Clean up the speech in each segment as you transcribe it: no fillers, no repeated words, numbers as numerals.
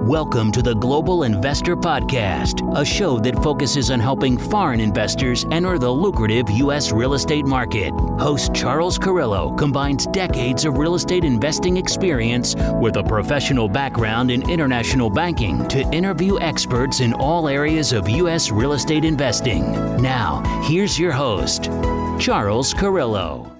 Welcome to the Global Investor Podcast, a show that focuses on helping foreign investors enter the lucrative U.S. real estate market. Host Charles Carillo combines decades of real estate investing experience with a professional background in international banking to interview experts in all areas of U.S. real estate investing. Now, here's your host, Charles Carillo.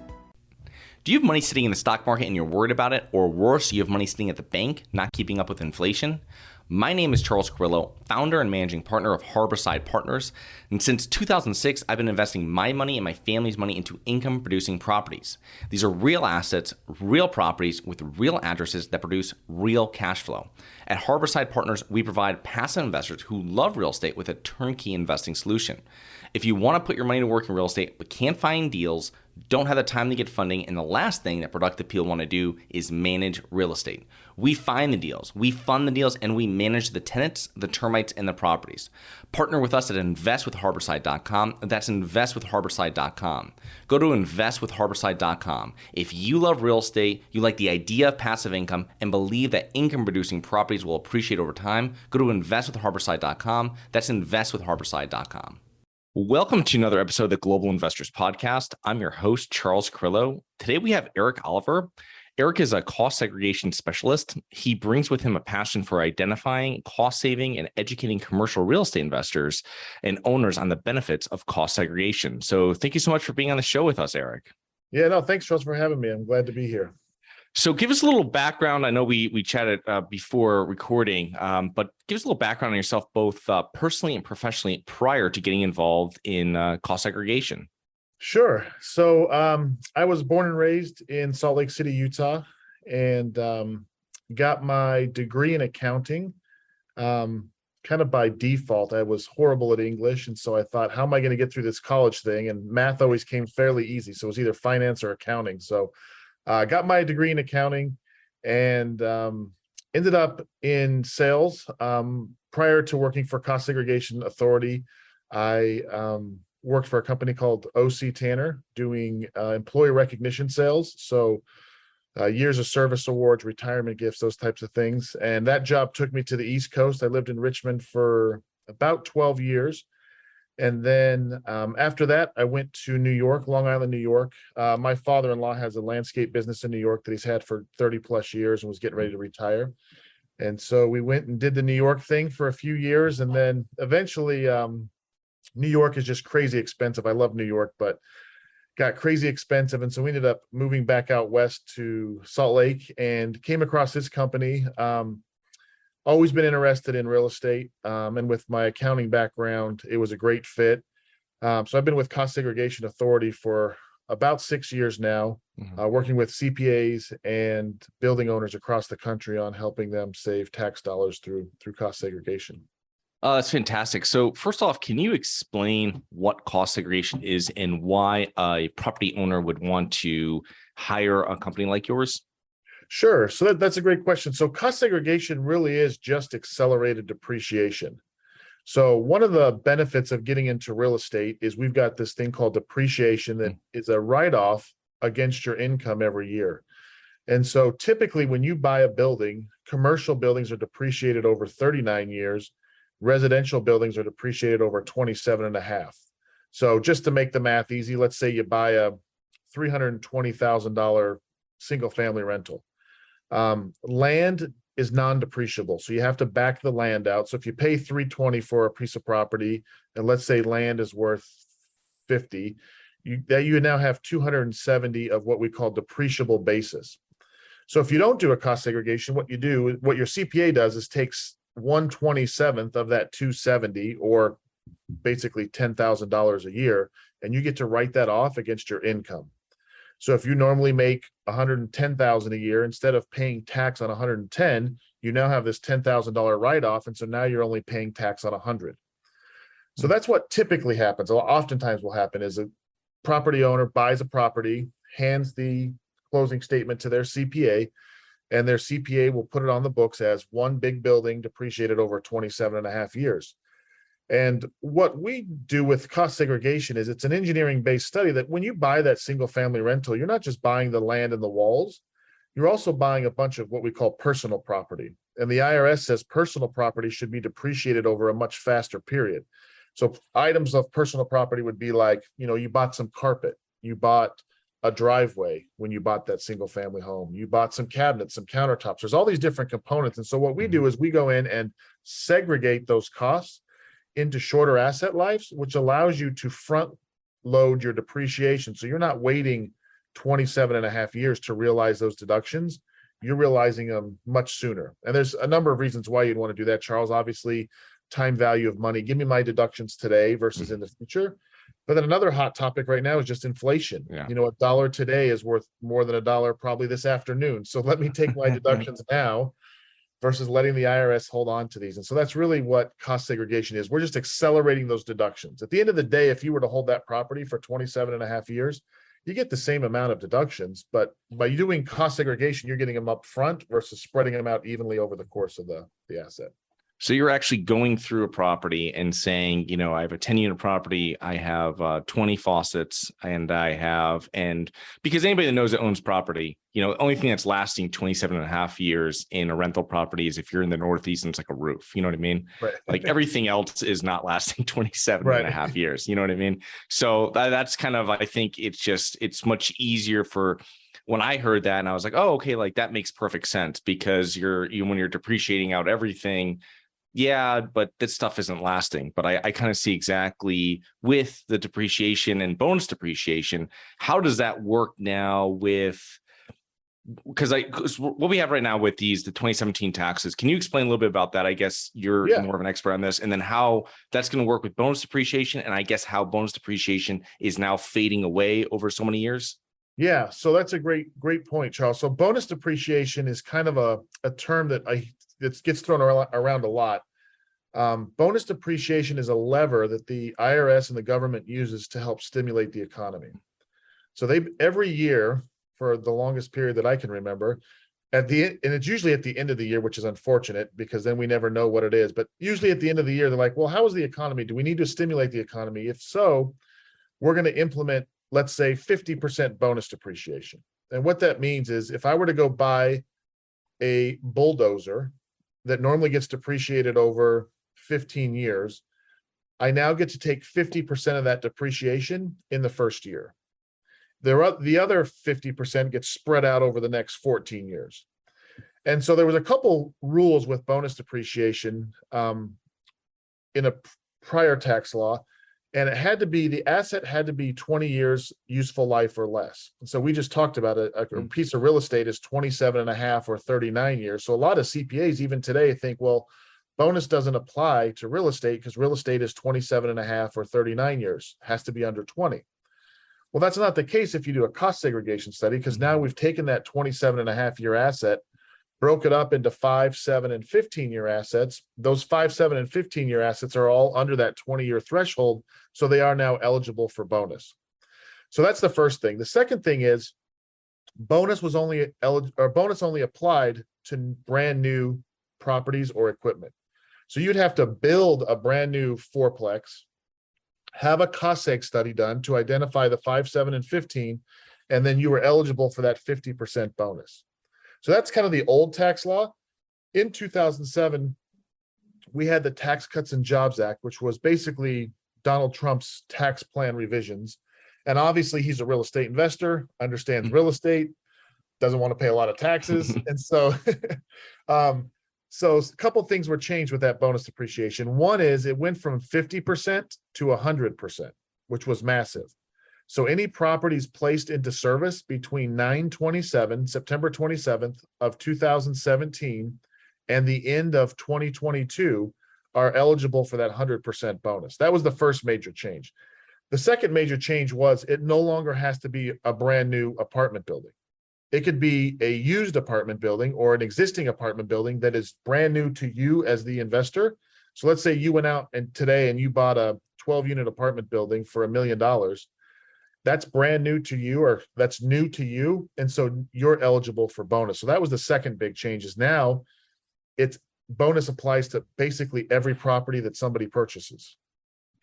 Do you have money sitting in the stock market and you're worried about it? Or worse, you have money sitting at the bank, not keeping up with inflation? My name is Charles Carillo, founder and managing partner of Harborside Partners. And since 2006, I've been investing my money and my family's money into income-producing properties. These are real assets, real properties with real addresses that produce real cash flow. At Harborside Partners, we provide passive investors who love real estate with a turnkey investing solution. If you want to put your money to work in real estate but can't find deals, don't have the time to get funding, and the last thing that productive people want to do is manage real estate. We find the deals, we fund the deals, and we manage the tenants, the termites, and the properties. Partner with us at investwithharborside.com. That's investwithharborside.com. Go to investwithharborside.com. If you love real estate, you like the idea of passive income, and believe that income-producing properties will appreciate over time, go to investwithharborside.com. That's investwithharborside.com. Welcome to another episode of the Global Investors Podcast. I'm your host, Charles Carillo. Today we have Erik Oliver. Erik is a cost segregation specialist. He brings with him a passion for identifying, cost saving, and educating commercial real estate investors and owners on the benefits of cost segregation. So thank you so much for being on the show with us, Erik. Yeah, no, thanks, Charles, for having me. I'm glad to be here. So give us a little background. I know we chatted before recording, but give us a little background on yourself, both personally and professionally, prior to getting involved in cost segregation. Sure. So I was born and raised in Salt Lake City, Utah, and got my degree in accounting kind of by default. I was horrible at English, and so I thought, how am I going to get through this college thing? And math always came fairly easy, so it was either finance or accounting. So I got my degree in accounting and ended up in sales. Prior to working for Cost Segregation Authority, I worked for a company called OC Tanner doing employee recognition sales. So years of service awards, retirement gifts, those types of things. And that job took me to the East Coast. I lived in Richmond for about 12 years. And then after that, I went to New York, Long Island, New York. My father-in-law has a landscape business in New York that he's had for 30 plus years and was getting ready to retire. And so we went and did the New York thing for a few years. And then eventually New York is just crazy expensive. I love New York, but got crazy expensive. And so we ended up moving back out west to Salt Lake and came across this company. Always been interested in real estate, and with my accounting background, it was a great fit. So I've been with Cost Segregation Authority for about 6 years now, working with CPAs and building owners across the country on helping them save tax dollars through cost segregation. That's fantastic. So first off, can you explain what cost segregation is and why a property owner would want to hire a company like yours? Sure. So that's a great question. So cost segregation really is just accelerated depreciation. So one of the benefits of getting into real estate is we've got this thing called depreciation that is a write-off against your income every year. And so typically when you buy a building, commercial buildings are depreciated over 39 years. Residential buildings are depreciated over 27 and a half. So just to make the math easy, let's say you buy a $320,000 single family rental. Land is non-depreciable, so you have to back the land out. So if you pay $320 for a piece of property, and let's say land is worth $50, you now have $270 of what we call depreciable basis. So if you don't do a cost segregation, what your CPA does is takes 1/27th of that $270, or basically $10,000 a year, and you get to write that off against your income. So if you normally make $110,000 a year, instead of paying tax on 110, you now have this $10,000 write-off, and so now you're only paying tax on 100. So that's what typically happens. Oftentimes will happen is a property owner buys a property, hands the closing statement to their CPA, and their CPA will put it on the books as one big building depreciated over 27 and a half years. And what we do with cost segregation is it's an engineering-based study that when you buy that single family rental, you're not just buying the land and the walls, you're also buying a bunch of what we call personal property. And the IRS says personal property should be depreciated over a much faster period. So items of personal property would be like, you bought some carpet, you bought a driveway when you bought that single family home, you bought some cabinets, some countertops. There's all these different components. And so what we do is we go in and segregate those costs into shorter asset lives, which allows you to front load your depreciation. So you're not waiting 27 and a half years to realize those deductions. You're realizing them much sooner. And there's a number of reasons why you'd want to do that, Charles. Obviously, time value of money. Give me my deductions today versus in the future. But then another hot topic right now is just inflation. Yeah. A dollar today is worth more than a dollar probably this afternoon. So let me take my deductions now versus letting the IRS hold on to these. And so that's really what cost segregation is. We're just accelerating those deductions. At the end of the day, if you were to hold that property for 27 and a half years, you get the same amount of deductions, but by doing cost segregation, you're getting them up front versus spreading them out evenly over the course of the asset. So you're actually going through a property and saying, I have a 10-unit property, I have 20 faucets, and because anybody that knows that owns property, the only thing that's lasting 27 and a half years in a rental property is if you're in the Northeast and it's like a roof, you know what I mean? Right. Like everything else is not lasting 27 right. and a half years, you know what I mean? So that's kind of, I think it's much easier for when I heard that and I was like, oh, okay, like that makes perfect sense because when you're depreciating out everything, yeah, but this stuff isn't lasting. But I kind of see exactly with the depreciation and bonus depreciation, how does that work now with, because what we have right now with the 2017 taxes, can you explain a little bit about that? I guess you're more of an expert on this, and then how that's going to work with bonus depreciation, and I guess how bonus depreciation is now fading away over so many years. Yeah, so that's a great point, Charles. So bonus depreciation is kind of a term that gets thrown around a lot. Bonus depreciation is a lever that the IRS and the government uses to help stimulate the economy. So every year for the longest period that I can remember, and it's usually at the end of the year, which is unfortunate because then we never know what it is. But usually at the end of the year, they're like, well, how is the economy? Do we need to stimulate the economy? If so, we're going to implement, let's say, 50% bonus depreciation. And what that means is if I were to go buy a bulldozer that normally gets depreciated over 15 years, I now get to take 50% of that depreciation in the first year. The other 50% gets spread out over the next 14 years. And so there was a couple rules with bonus depreciation in a prior tax law, and the asset had to be 20 years useful life or less. And so we just talked about it. A piece of real estate is 27 and a half or 39 years. So a lot of CPAs even today think, well, bonus doesn't apply to real estate because real estate is 27 and a half or 39 years, has to be under 20. Well, that's not the case if you do a cost segregation study, because now we've taken that 27 and a half year asset, broke it up into 5, 7, and 15-year assets. Those 5, 7, and 15-year assets are all under that 20-year threshold, so they are now eligible for bonus. So that's the first thing. The second thing is bonus only applied to brand new properties or equipment. So you'd have to build a brand new fourplex, have a cost seg study done to identify the 5, 7, and 15, and then you were eligible for that 50% bonus. So that's kind of the old tax law. In 2007, we had the Tax Cuts and Jobs Act, which was basically Donald Trump's tax plan revisions. And obviously he's a real estate investor, understands real estate, doesn't want to pay a lot of taxes. And so, so a couple of things were changed with that bonus depreciation. One is it went from 50% to 100%, which was massive. So any properties placed into service between September 27th of 2017 and the end of 2022 are eligible for that 100% bonus. That was the first major change. The second major change was it no longer has to be a brand new apartment building. It could be a used apartment building or an existing apartment building that is brand new to you as the investor. So let's say you went out today and you bought a 12-unit apartment building for $1 million. That's brand new to you, or that's new to you. And so you're eligible for bonus. So that was the second big change, is now it's bonus applies to basically every property that somebody purchases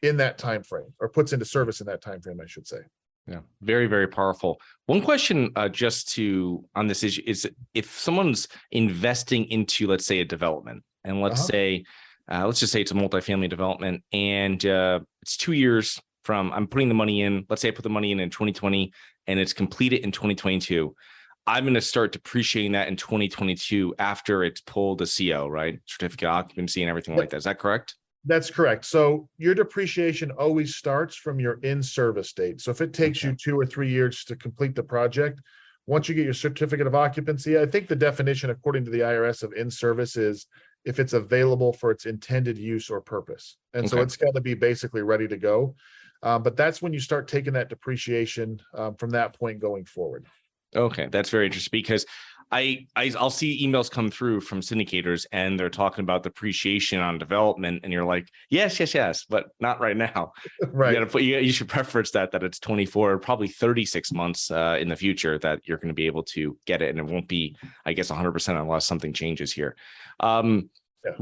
in that time frame, or puts into service in that time frame, I should say. Yeah, very, very powerful. One question just to on this issue is if someone's investing into, let's say, a development, and let's just say it's a multifamily development, and it's 2 years from I'm putting the money in. Let's say I put the money in 2020, and it's completed in 2022. I'm going to start depreciating that in 2022 after it's pulled a CO, right? Certificate of occupancy and everything like that. Is that correct? That's correct. So your depreciation always starts from your in-service date. So if it takes you 2 or 3 years to complete the project, once you get your certificate of occupancy, I think the definition according to the IRS of in-service is if it's available for its intended use or purpose. And so it's got to be basically ready to go. But that's when you start taking that depreciation from that point going forward. Okay, that's very interesting because I'll see emails come through from syndicators and they're talking about depreciation on development, and you're like, yes, but not right now. Right. You should preference that it's 24, probably 36 months in the future that you're going to be able to get it, and it won't be, I guess, 100% unless something changes here. Can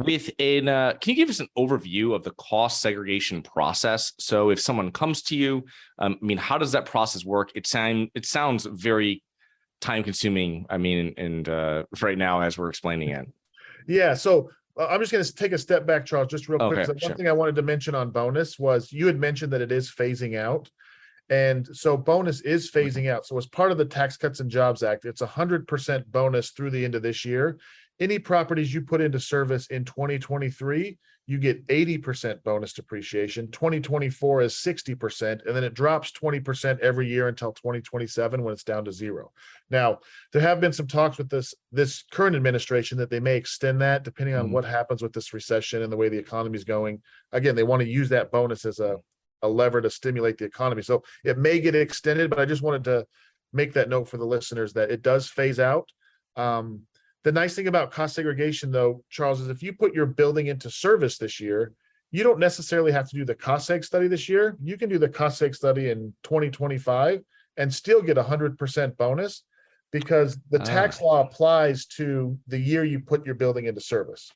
you give us an overview of the cost segregation process? So if someone comes to you, how does that process work? It sounds very time consuming. And right now, as we're explaining it. Yeah. So I'm just going to take a step back, Charles, just real quick. One thing I wanted to mention on bonus was you had mentioned that it is phasing out. And so bonus is phasing out. So as part of the Tax Cuts and Jobs Act, it's 100% bonus through the end of this year. Any properties you put into service in 2023, you get 80% bonus depreciation. 2024 is 60%, and then it drops 20% every year until 2027 when it's down to zero. Now, there have been some talks with this current administration that they may extend that depending on what happens with this recession and the way the economy is going. Again, they want to use that bonus as a lever to stimulate the economy. So it may get extended, but I just wanted to make that note for the listeners that it does phase out. The nice thing about cost segregation, though, Charles, is if you put your building into service this year, you don't necessarily have to do the cost seg study this year. You can do the cost seg study in 2025 and still get 100% bonus because the tax law applies to the year you put your building into service.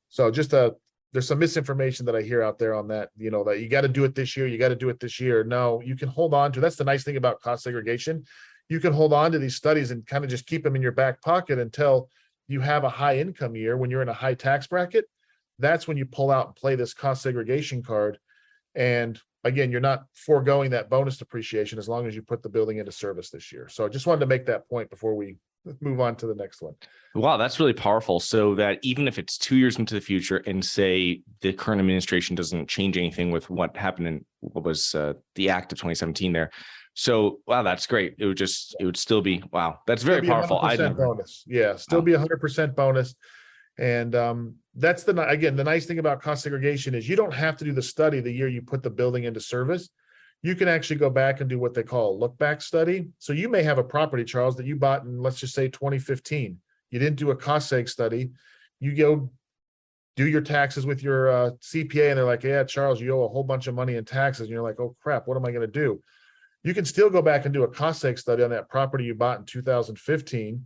So there's some misinformation that I hear out there on that, that you got to do it this year. You got to do it this year. No, you can hold on to. That's the nice thing about cost segregation. You can hold on to these studies and kind of just keep them in your back pocket until you have a high income year. When you're in a high tax bracket, that's when you pull out and play this cost segregation card. And again, you're not foregoing that bonus depreciation as long as you put the building into service this year. So I just wanted to make that point before we move on to the next one. Wow, that's really powerful. So that even if it's 2 years into the future and say the current administration doesn't change anything with what happened in what was the Act of 2017 there. So, wow, that's great. It would still be, wow, that's very powerful. Bonus. Yeah, still be 100% bonus. And that's the nice thing about cost segregation is you don't have to do the study the year you put the building into service. You can actually go back and do what they call a look back study. So you may have a property, Charles, that you bought in, let's just say 2015. You didn't do a cost seg study. You go do your taxes with your CPA and they're like, yeah, Charles, you owe a whole bunch of money in taxes. And you're like, oh crap, what am I going to do? You can still go back and do a cost seg study on that property you bought in 2015,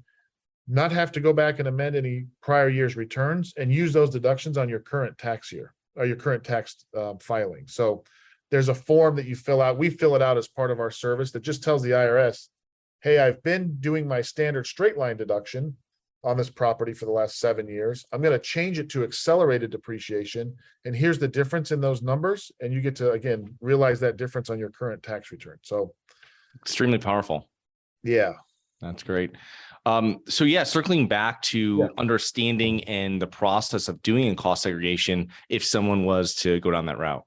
not have to go back and amend any prior year's returns and use those deductions on your current tax year or your current tax filing. So there's a form that you fill out. We fill it out as part of our service that just tells the IRS, hey, I've been doing my standard straight line deduction on this property for the last 7 years. I'm going to change it to accelerated depreciation. And here's the difference in those numbers. And you get to, again, realize that difference on your current tax return. So extremely powerful. Yeah. That's great. Circling back to understanding and the process of doing a cost segregation, if someone was to go down that route.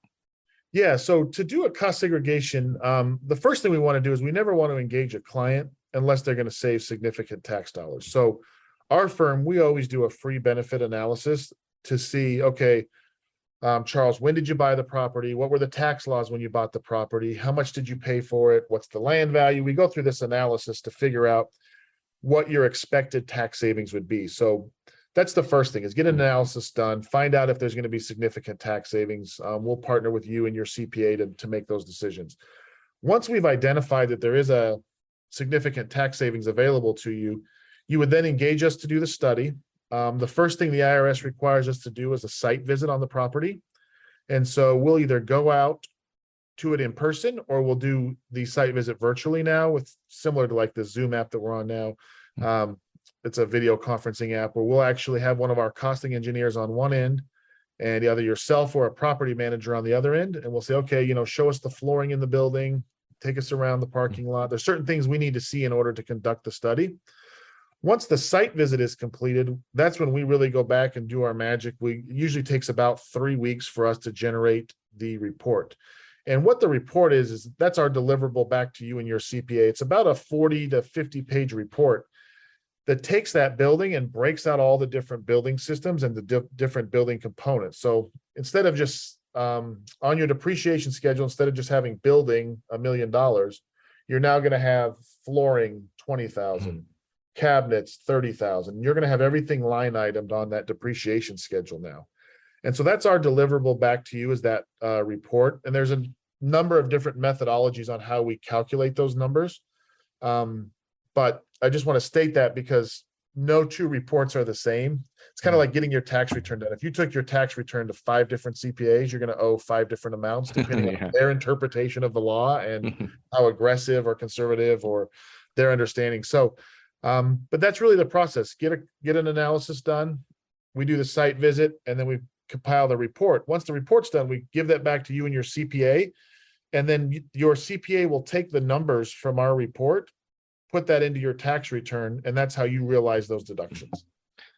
Yeah. So to do a cost segregation, the first thing we want to do is we never want to engage a client unless they're going to save significant tax dollars. So our firm, we always do a free benefit analysis to see, okay, Charles, when did you buy the property? What were the tax laws when you bought the property? How much did you pay for it? What's the land value? We go through this analysis to figure out what your expected tax savings would be. So that's the first thing is get an analysis done, find out if there's going to be significant tax savings. We'll partner with you and your CPA to make those decisions. Once we've identified that there is a significant tax savings available to you, you would then engage us to do the study. The first thing the IRS requires us to do is a site visit on the property. And so we'll either go out to it in person, or we'll do the site visit virtually now, with similar to like the Zoom app that we're on now. It's a video conferencing app where we'll actually have one of our costing engineers on one end and either yourself or a property manager on the other end. And we'll say, okay, show us the flooring in the building, take us around the parking lot. There's certain things we need to see in order to conduct the study. Once the site visit is completed, that's when we really go back and do our magic. It usually takes about 3 weeks for us to generate the report. And what the report is that's our deliverable back to you and your CPA. It's about a 40 to 50 page report that takes that building and breaks out all the different building systems and the different building components. So instead of just on your depreciation schedule, instead of just having building $1 million, you're now going to have flooring 20,000, cabinets 30,000. You're going to have everything line itemed on that depreciation schedule now. And so that's our deliverable back to you, is that report. And there's a number of different methodologies on how we calculate those numbers. But I just want to state that because no two reports are the same. It's kind of like getting your tax return done. If you took your tax return to 5 different CPAs, you're going to owe 5 different amounts depending on their interpretation of the law and how aggressive or conservative or their understanding. So, but that's really the process. Get an analysis done. We do the site visit, and then we compile the report. Once the report's done, we give that back to you and your CPA, and then your CPA will take the numbers from our report, put that into your tax return, and that's how you realize those deductions.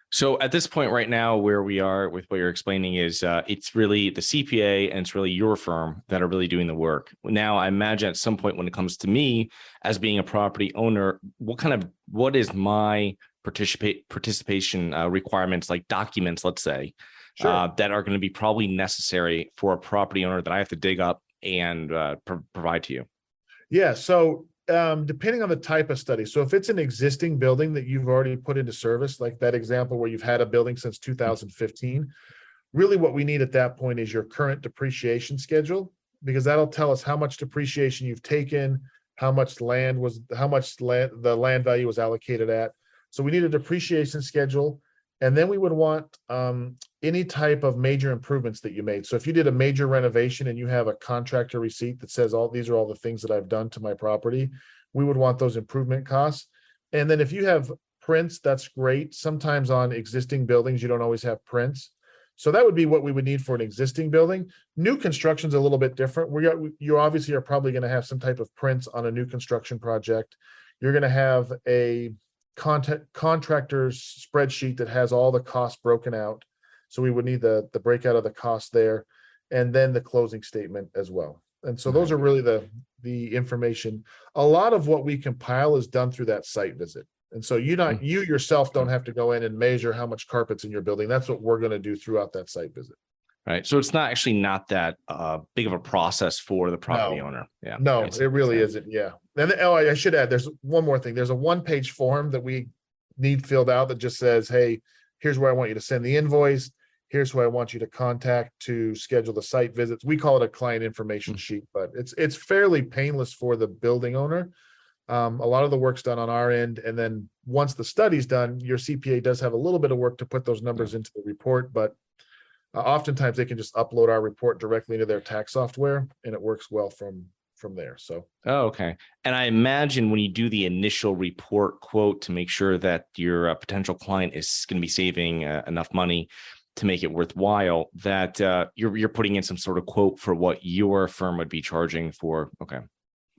So at this point right now, where we are with what you're explaining is it's really the CPA and it's really your firm that are really doing the work. Now, I imagine at some point when it comes to me as being a property owner, what is my participation requirements, like documents, let's say, that are going to be probably necessary for a property owner that I have to dig up and provide to you? Yeah. So depending on the type of study. So if it's an existing building that you've already put into service, like that example where you've had a building since 2015, really what we need at that point is your current depreciation schedule, because that'll tell us how much depreciation you've taken, the land value was allocated at. So we need a depreciation schedule. And then we would want any type of major improvements that you made. So if you did a major renovation and you have a contractor receipt that says these are all the things that I've done to my property, we would want those improvement costs. And then if you have prints, that's great. Sometimes on existing buildings, you don't always have prints. So that would be what we would need for an existing building. New construction is a little bit different. You obviously are probably going to have some type of prints on a new construction project. You're going to have a contractor's spreadsheet that has all the costs broken out. So we would need the breakout of the cost there, and then the closing statement as well. And so those are really the information. A lot of what we compile is done through that site visit. And so you yourself don't have to go in and measure how much carpet's in your building. That's what we're going to do throughout that site visit. Right. So it's not that big of a process for the property owner. Yeah. No, it really isn't. Yeah. And I should add, there's one more thing. There's a 1-page form that we need filled out that just says, hey, here's where I want you to send the invoice. Here's who I want you to contact to schedule the site visits. We call it a client information sheet, but it's fairly painless for the building owner. A lot of the work's done on our end. And then once the study's done, your CPA does have a little bit of work to put those numbers into the report, but oftentimes they can just upload our report directly into their tax software, and it works well from there. So. Oh, okay. And I imagine when you do the initial report quote to make sure that your potential client is going to be saving enough money to make it worthwhile, that you're putting in some sort of quote for what your firm would be charging for. Okay.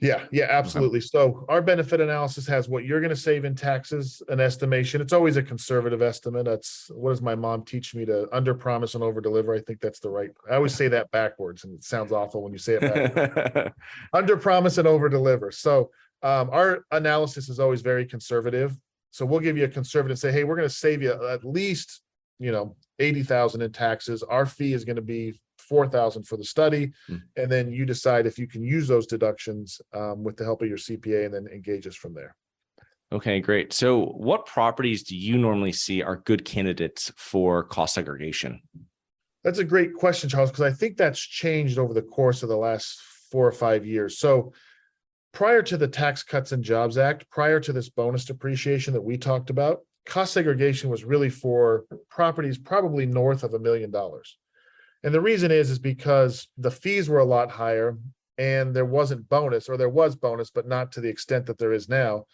Yeah, absolutely. Okay. So our benefit analysis has what you're going to save in taxes, an estimation. It's always a conservative estimate. That's what does my mom teach me, to under promise and over deliver. I think that's I always say that backwards, and it sounds awful when you say it backwards. Under promise and over deliver. So our analysis is always very conservative. So we'll give you a conservative, say, hey, we're going to save you at least, $80,000 in taxes. Our fee is going to be $4,000 for the study. And then you decide if you can use those deductions with the help of your CPA, and then engage us from there. Okay, great. So what properties do you normally see are good candidates for cost segregation? That's a great question, Charles, because I think that's changed over the course of the last 4 or 5 years. So prior to the Tax Cuts and Jobs Act, prior to this bonus depreciation that we talked about, cost segregation was really for properties probably north of $1 million. And the reason is because the fees were a lot higher, and there wasn't bonus, or there was bonus, but not to the extent that there is now.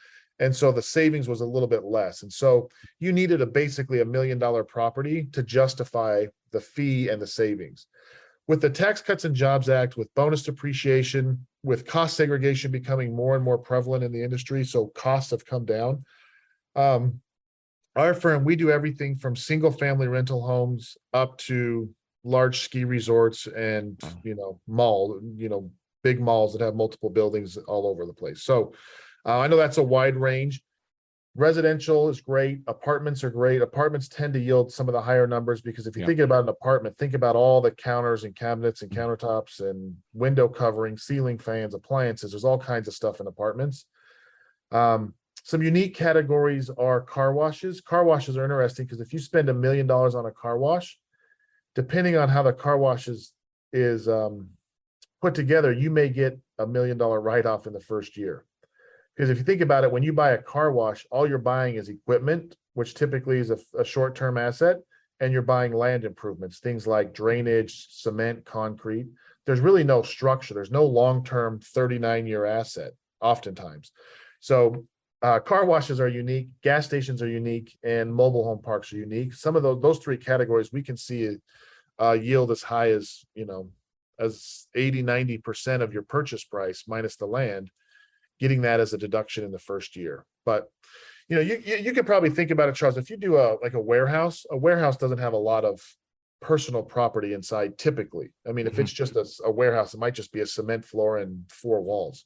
And so the savings was a little bit less. And so you needed basically $1 million property to justify the fee and the savings. With the Tax Cuts and Jobs Act, with bonus depreciation, with cost segregation becoming more and more prevalent in the industry, so costs have come down. Our firm, we do everything from single family rental homes up to large ski resorts and, big malls that have multiple buildings all over the place. So I know that's a wide range. Residential is great. Apartments are great. Apartments tend to yield some of the higher numbers because if you're thinking about an apartment, think about all the counters and cabinets and countertops and window covering, ceiling fans, appliances. There's all kinds of stuff in apartments. Some unique categories are car washes. Car washes are interesting because if you spend $1 million on a car wash, depending on how the car wash is put together, you may get $1 million write-off in the first year. Because if you think about it, when you buy a car wash, all you're buying is equipment, which typically is a short-term asset, and you're buying land improvements, things like drainage, cement, concrete. There's really no structure. There's no long-term 39-year asset, oftentimes. So car washes are unique, gas stations are unique, and mobile home parks are unique. Some of those three categories we can see yield as high as, as 80-90% of your purchase price minus the land, getting that as a deduction in the first year. But you could probably think about it, Charles. If you do a warehouse doesn't have a lot of personal property inside typically. I mean, if it's just a warehouse, it might just be a cement floor and 4 walls.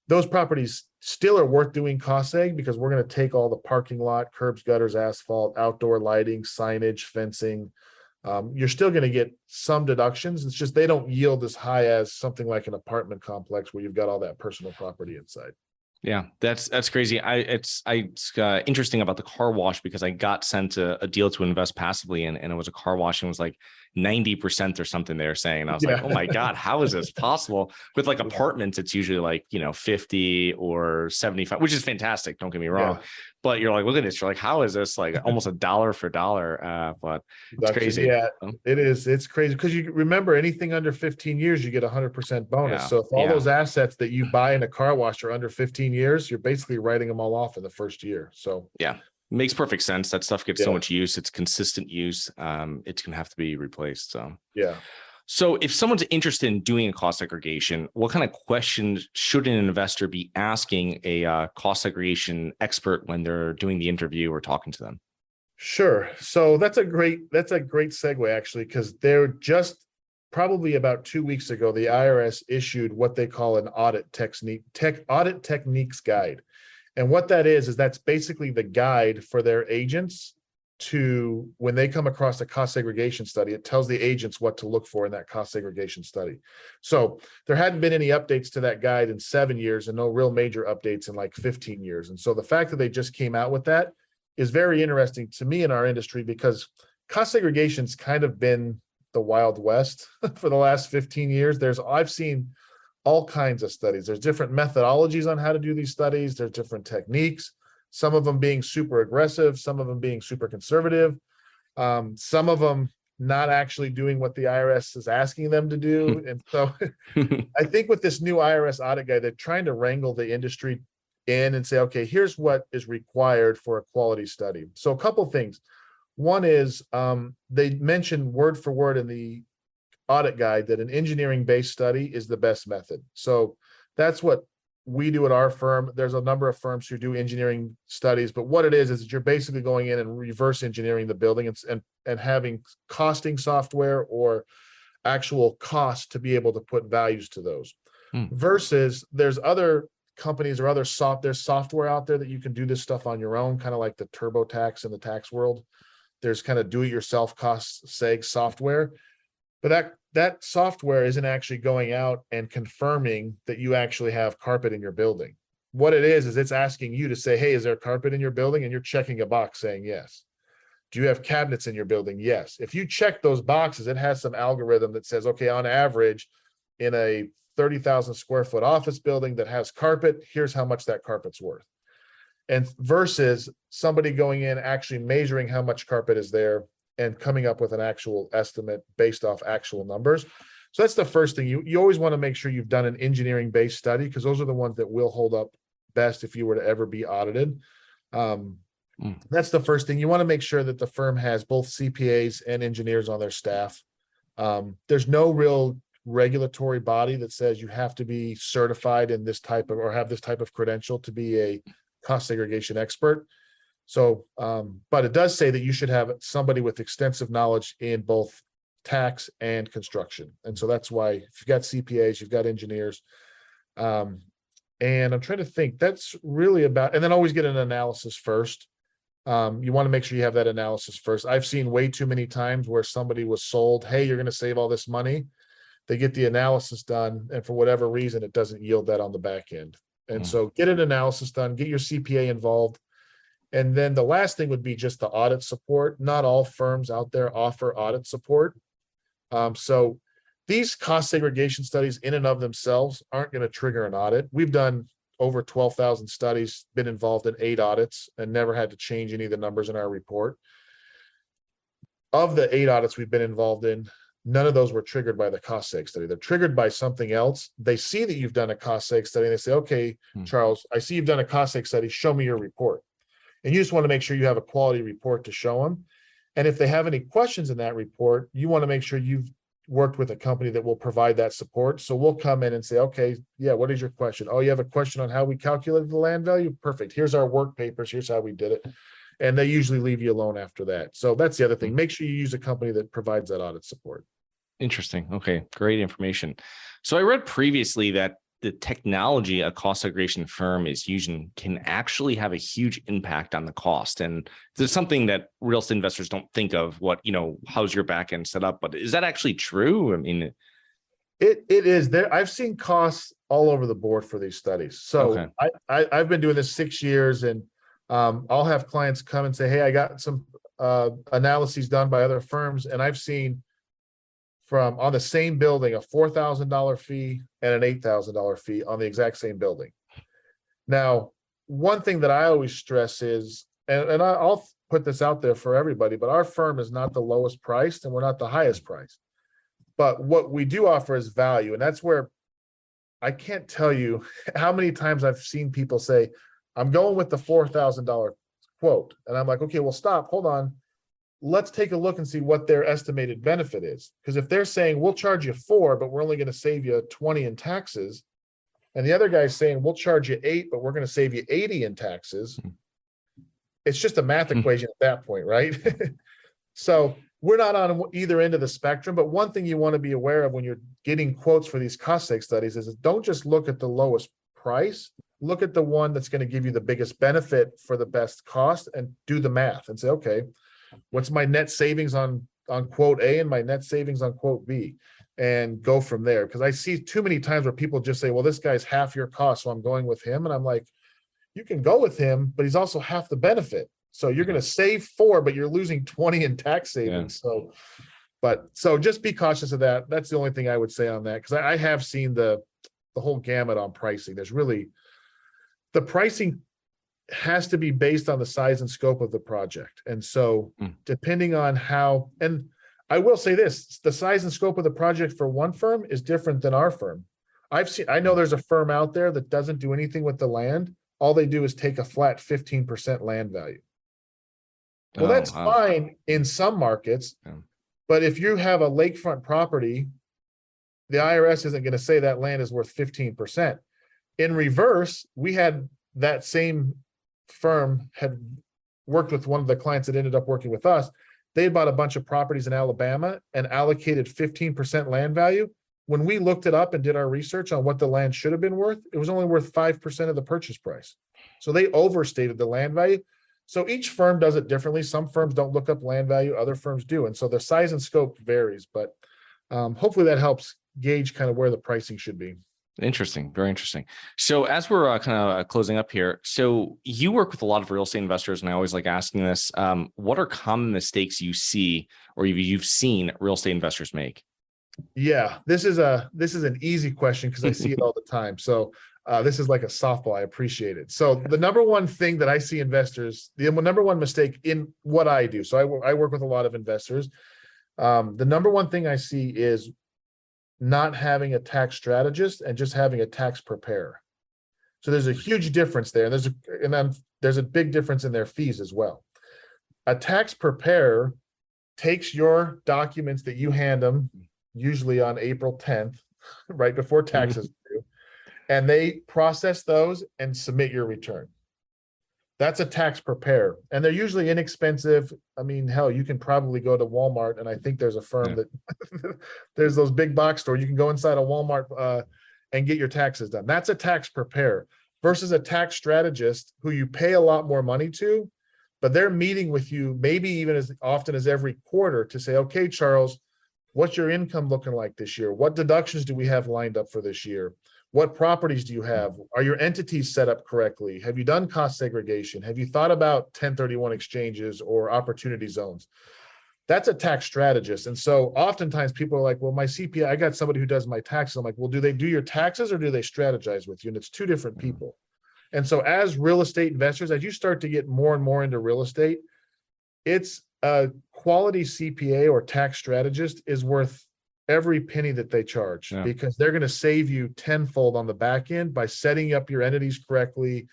Those properties still are worth doing cost seg because we're going to take all the parking lot, curbs, gutters, asphalt, outdoor lighting, signage, fencing. You're still going to get some deductions. It's just they don't yield as high as something like an apartment complex where you've got all that personal property inside. Yeah, that's crazy. It's interesting about the car wash because I got sent a deal to invest passively and it was a car wash and it was like 90% or something they were saying. And I was like, oh my God, how is this possible? With like apartments, it's usually like, 50 or 75, which is fantastic. Don't get me wrong. Yeah. But you're like, look at this. You're like, how is this like almost $1 for $1? But it's crazy. Yeah, it is. It's crazy because you remember anything under 15 years, you get 100% bonus. Yeah. So if all those assets that you buy in a car wash are under 15 years, you're basically writing them all off in the first year. So yeah, makes perfect sense. That stuff gets so much use. It's consistent use. It's going to have to be replaced. So yeah. So if someone's interested in doing a cost segregation, what kind of questions should an investor be asking a cost segregation expert when they're doing the interview or talking to them? Sure. So that's a great segue actually, because they're just probably about 2 weeks ago, the IRS issued what they call an audit techniques guide. And what that is that's basically the guide for their agents to, when they come across a cost segregation study, it tells the agents what to look for in that cost segregation study. So there hadn't been any updates to that guide in 7 years and no real major updates in like 15 years. And so the fact that they just came out with that is very interesting to me in our industry because cost segregation's kind of been the Wild West for the last 15 years. I've seen all kinds of studies. There's different methodologies on how to do these studies. There's different techniques. Some of them being super aggressive, some of them being super conservative, some of them not actually doing what the IRS is asking them to do. And so I think with this new IRS audit guide, they're trying to wrangle the industry in and say, okay, here's what is required for a quality study. So a couple things. One is they mentioned word for word in the audit guide that an engineering-based study is the best method. So that's what we do at our firm. There's a number of firms who do engineering studies, but what it is that you're basically going in and reverse engineering the building and having costing software or actual cost to be able to put values to those. Versus there's other companies or there's software out there that you can do this stuff on your own, kind of like the TurboTax in the tax world. There's kind of do-it-yourself cost seg software, but that software isn't actually going out and confirming that you actually have carpet in your building. What it is it's asking you to say, hey, is there carpet in your building? And you're checking a box saying yes. Do you have cabinets in your building? Yes. If you check those boxes, it has some algorithm that says, okay, on average, in a 30,000 square foot office building that has carpet, here's how much that carpet's worth. And versus somebody going in, actually measuring how much carpet is there and coming up with an actual estimate based off actual numbers. So that's the first thing. You always want to make sure you've done an engineering-based study, because those are the ones that will hold up best if you were to ever be audited. That's the first thing. You want to make sure that the firm has both CPAs and engineers on their staff. There's no real regulatory body that says you have to be certified in this type of, or have this type of credential to be a cost segregation expert. So, but it does say that you should have somebody with extensive knowledge in both tax and construction. And so that's why if you've got CPAs, you've got engineers. And I'm trying to think, that's really about, and then always get an analysis first. You want to make sure you have that analysis first. I've seen way too many times where somebody was sold, hey, you're going to save all this money. They get the analysis done, and for whatever reason, it doesn't yield that on the back end. And so get an analysis done, get your CPA involved. And then the last thing would be just the audit support. Not all firms out there offer audit support. So these cost segregation studies in and of themselves aren't going to trigger an audit. We've done over 12,000 studies, been involved in 8 audits, and never had to change any of the numbers in our report. Of the 8 audits we've been involved in, none of those were triggered by the cost seg study. They're triggered by something else. They see that you've done a cost seg study, and they say, okay, Charles, I see you've done a cost seg study. Show me your report. And you just want to make sure you have a quality report to show them. And if they have any questions in that report, you want to make sure you've worked with a company that will provide that support. So we'll come in and say, okay, yeah, what is your question? Oh, you have a question on how we calculated the land value? Perfect. Here's our work papers. Here's how we did it. And they usually leave you alone after that. So that's the other thing. Make sure you use a company that provides that audit support. Interesting. Okay, great information. So I read previously that the technology a cost segregation firm is using can actually have a huge impact on the cost. And there's something that real estate investors don't think of, how's your back end set up? But is that actually true? I mean, it is there. I've seen costs all over the board for these studies. So okay. I've been doing this 6 years, and I'll have clients come and say, hey, I got some analyses done by other firms, and I've seen from on the same building, a $4,000 fee and an $8,000 fee on the exact same building. Now, one thing that I always stress is, and I'll put this out there for everybody, but our firm is not the lowest priced and we're not the highest priced. But what we do offer is value. And that's where I can't tell you how many times I've seen people say, I'm going with the $4,000 quote. And I'm like, okay, well, stop, hold on. Let's take a look and see what their estimated benefit is. Because if they're saying we'll charge you 4, but we're only going to save you 20 in taxes, and the other guy's saying we'll charge you 8, but we're going to save you 80 in taxes, it's just a math equation at that point, right? So we're not on either end of the spectrum. But one thing you want to be aware of when you're getting quotes for these cost seg studies is don't just look at the lowest price. Look at the one that's going to give you the biggest benefit for the best cost, and do the math and say, okay, what's my net savings on quote A and my net savings on quote B, and go from there. Because I see too many times where people just say, well, this guy's half your cost, so I'm going with him. And I'm like, you can go with him, but he's also half the benefit. So you're going to save 4, but you're losing 20 in tax savings. Yeah. So just be cautious of that. That's the only thing I would say on that. Because I have seen the whole gamut on pricing. There's really, the pricing has to be based on the size and scope of the project. And so depending on how, and I will say this, the size and scope of the project for one firm is different than our firm. I know there's a firm out there that doesn't do anything with the land. All they do is take a flat 15% land value. Well, that's fine in some markets, but if you have a lakefront property, the IRS isn't going to say that land is worth 15%. In reverse, we had that same firm had worked with one of the clients that ended up working with us. They bought a bunch of properties in Alabama and allocated 15% land value. When we looked it up and did our research on what the land should have been worth, it was only worth 5% of the purchase price. So they overstated the land value. So each firm does it differently. Some firms don't look up land value, other firms do. And so the size and scope varies, but hopefully that helps gauge kind of where the pricing should be. Interesting. Very interesting. So as we're kind of closing up here, so you work with a lot of real estate investors, and I always like asking this, what are common mistakes you see or you've seen real estate investors make? Yeah, this is an easy question because I see it all the time. So this is like a softball. I appreciate it. So the number one thing that I see investors, the number one mistake in what I do. So I work with a lot of investors. The number one thing I see is not having a tax strategist and just having a tax preparer. So there's a huge difference there. And then there's a big difference in their fees as well. A tax preparer takes your documents that you hand them, usually on April 10th, right before taxes due, and they process those and submit your return. That's a tax preparer, and they're usually inexpensive. I mean, hell, you can probably go to Walmart, and I think there's a firm that there's those big box stores. You can go inside a Walmart and get your taxes done. That's a tax preparer versus a tax strategist who you pay a lot more money to, but they're meeting with you maybe even as often as every quarter to say, okay, Charles, what's your income looking like this year? What deductions do we have lined up for this year? What properties do you have? Are your entities set up correctly? Have you done cost segregation? Have you thought about 1031 exchanges or opportunity zones? That's a tax strategist. And so oftentimes people are like, well, my CPA, I got somebody who does my taxes. I'm like, well, do they do your taxes or do they strategize with you? And it's two different people. And so as real estate investors, as you start to get more and more into real estate, it's a quality CPA or tax strategist is worth every penny that they charge, because they're going to save you tenfold on the back end by setting up your entities correctly,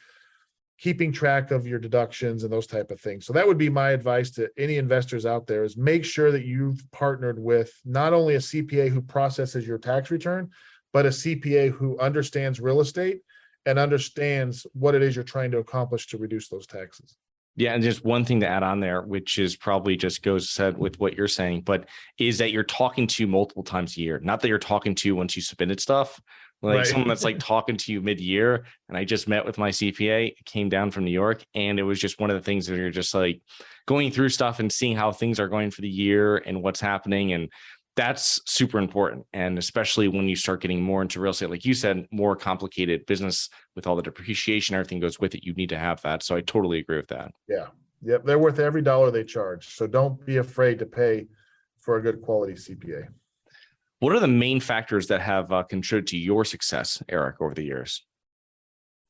keeping track of your deductions and those type of things. So that would be my advice to any investors out there, is make sure that you've partnered with not only a CPA who processes your tax return, but a CPA who understands real estate and understands what it is you're trying to accomplish to reduce those taxes. Yeah, and just one thing to add on there, which is probably just goes said with what you're saying, but is that you're talking to you multiple times a year. Not that you're talking to you once you submitted stuff, like Right. someone that's like talking to you mid-year. And I just met with my CPA, came down from New York, and it was just one of the things that you're just like going through stuff and seeing how things are going for the year and what's happening. And that's super important. And especially when you start getting more into real estate, like you said, more complicated business with all the depreciation, everything goes with it. You need to have that. So I totally agree with that. Yeah. Yep. They're worth every dollar they charge. So don't be afraid to pay for a good quality CPA. What are the main factors that have contributed to your success, Erik, over the years?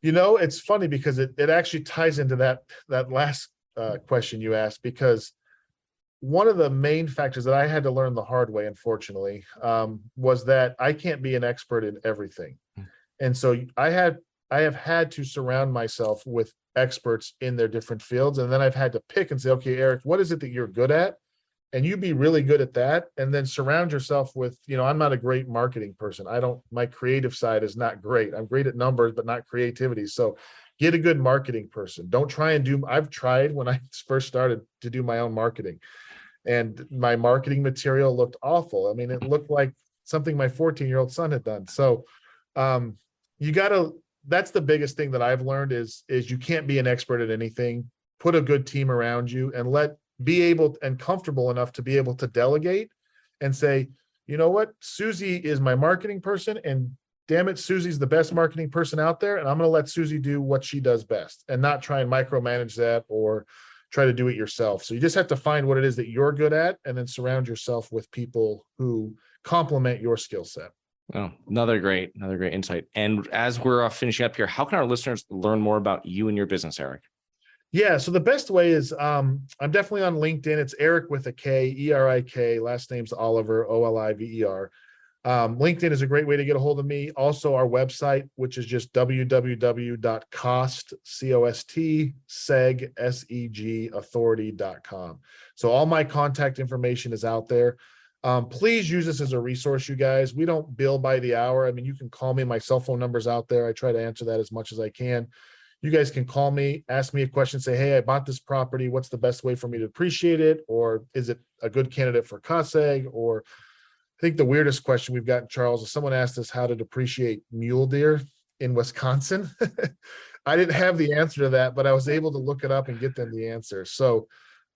You know, it's funny because it actually ties into that last question you asked, because one of the main factors that I had to learn the hard way, unfortunately, was that I can't be an expert in everything. And so I have had to surround myself with experts in their different fields. And then I've had to pick and say, okay, Erik, what is it that you're good at? And you be really good at that. And then surround yourself with, I'm not a great marketing person. My creative side is not great. I'm great at numbers, but not creativity. So get a good marketing person. Don't try and I've tried when I first started to do my own marketing, and my marketing material looked awful. I mean, it looked like something my 14-year-old son had done. So that's the biggest thing that I've learned is you can't be an expert at anything. Put a good team around you and be able and comfortable enough to be able to delegate and say, you know what, Susie is my marketing person, and damn it, Susie's the best marketing person out there. And I'm going to let Susie do what she does best and not try and micromanage that or try to do it yourself. So you just have to find what it is that you're good at and then surround yourself with people who complement your skill set. Oh, another great insight. And as we're finishing up here, how can our listeners learn more about you and your business, Erik? Yeah, so the best way is I'm definitely on LinkedIn. It's Erik with a K, E-R-I-K, last name's Oliver, O-L-I-V-E-R. LinkedIn is a great way to get a hold of me. Also, our website, which is just www.segauthority.com. So all my contact information is out there. Please use this as a resource, you guys. We don't bill by the hour. I mean, you can call me. My cell phone number's out there. I try to answer that as much as I can. You guys can call me, ask me a question, say, hey, I bought this property. What's the best way for me to appreciate it? Or is it a good candidate for cost seg? Or I think the weirdest question we've gotten, Charles, is someone asked us how to depreciate mule deer in Wisconsin. I didn't have the answer to that, but I was able to look it up and get them the answer. So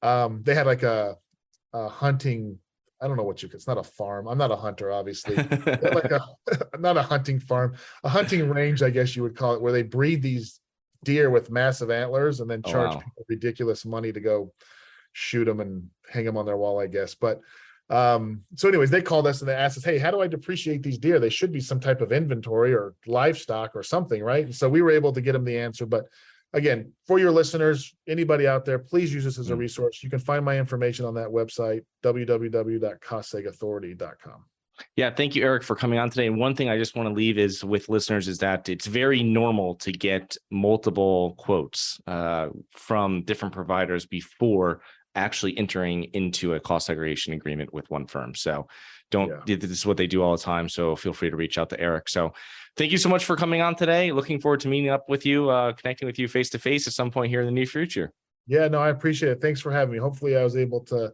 they had like a hunting, I don't know what it's not a farm. I'm not a hunter, obviously. Like not a hunting farm, a hunting range, I guess you would call it, where they breed these deer with massive antlers and then charge people ridiculous money to go shoot them and hang them on their wall, I guess. But so anyways, they called us and they asked us, hey, how do I depreciate these deer? They should be some type of inventory or livestock or something, right? And so we were able to get them the answer. But again, for your listeners, anybody out there, please use this as a resource. You can find my information on that website, www.costsegaauthority.com. Yeah, thank you, Eric, for coming on today. And one thing I just want to leave is with listeners is that it's very normal to get multiple quotes from different providers before actually entering into a cost segregation agreement with one firm. So this is what they do all the time. So feel free to reach out to Eric. So thank you so much for coming on today. Looking forward to meeting up with you, connecting with you face to face at some point here in the near future. Yeah, no, I appreciate it. Thanks for having me. Hopefully I was able to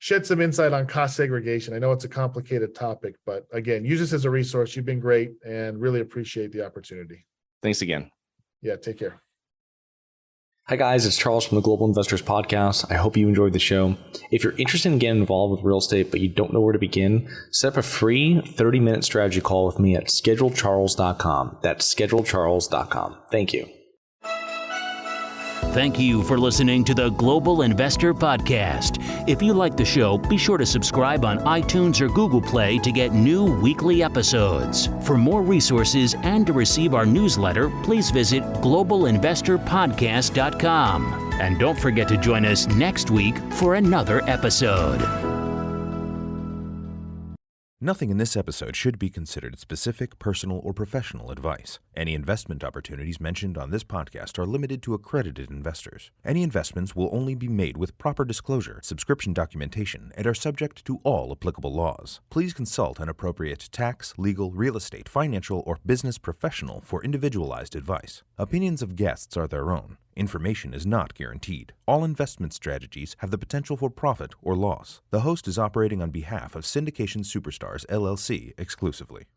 shed some insight on cost segregation. I know it's a complicated topic, but again, use this as a resource. You've been great and really appreciate the opportunity. Thanks again. Yeah, take care. Hi guys, it's Charles from the Global Investors Podcast. I hope you enjoyed the show. If you're interested in getting involved with real estate, but you don't know where to begin, set up a free 30-minute strategy call with me at schedulecharles.com. That's schedulecharles.com. Thank you. Thank you for listening to the Global Investor Podcast. If you like the show, be sure to subscribe on iTunes or Google Play to get new weekly episodes. For more resources and to receive our newsletter, please visit globalinvestorpodcast.com. And don't forget to join us next week for another episode. Nothing in this episode should be considered specific, personal, or professional advice. Any investment opportunities mentioned on this podcast are limited to accredited investors. Any investments will only be made with proper disclosure, subscription documentation, and are subject to all applicable laws. Please consult an appropriate tax, legal, real estate, financial, or business professional for individualized advice. Opinions of guests are their own. Information is not guaranteed. All investment strategies have the potential for profit or loss. The host is operating on behalf of Syndication Superstars, LLC exclusively.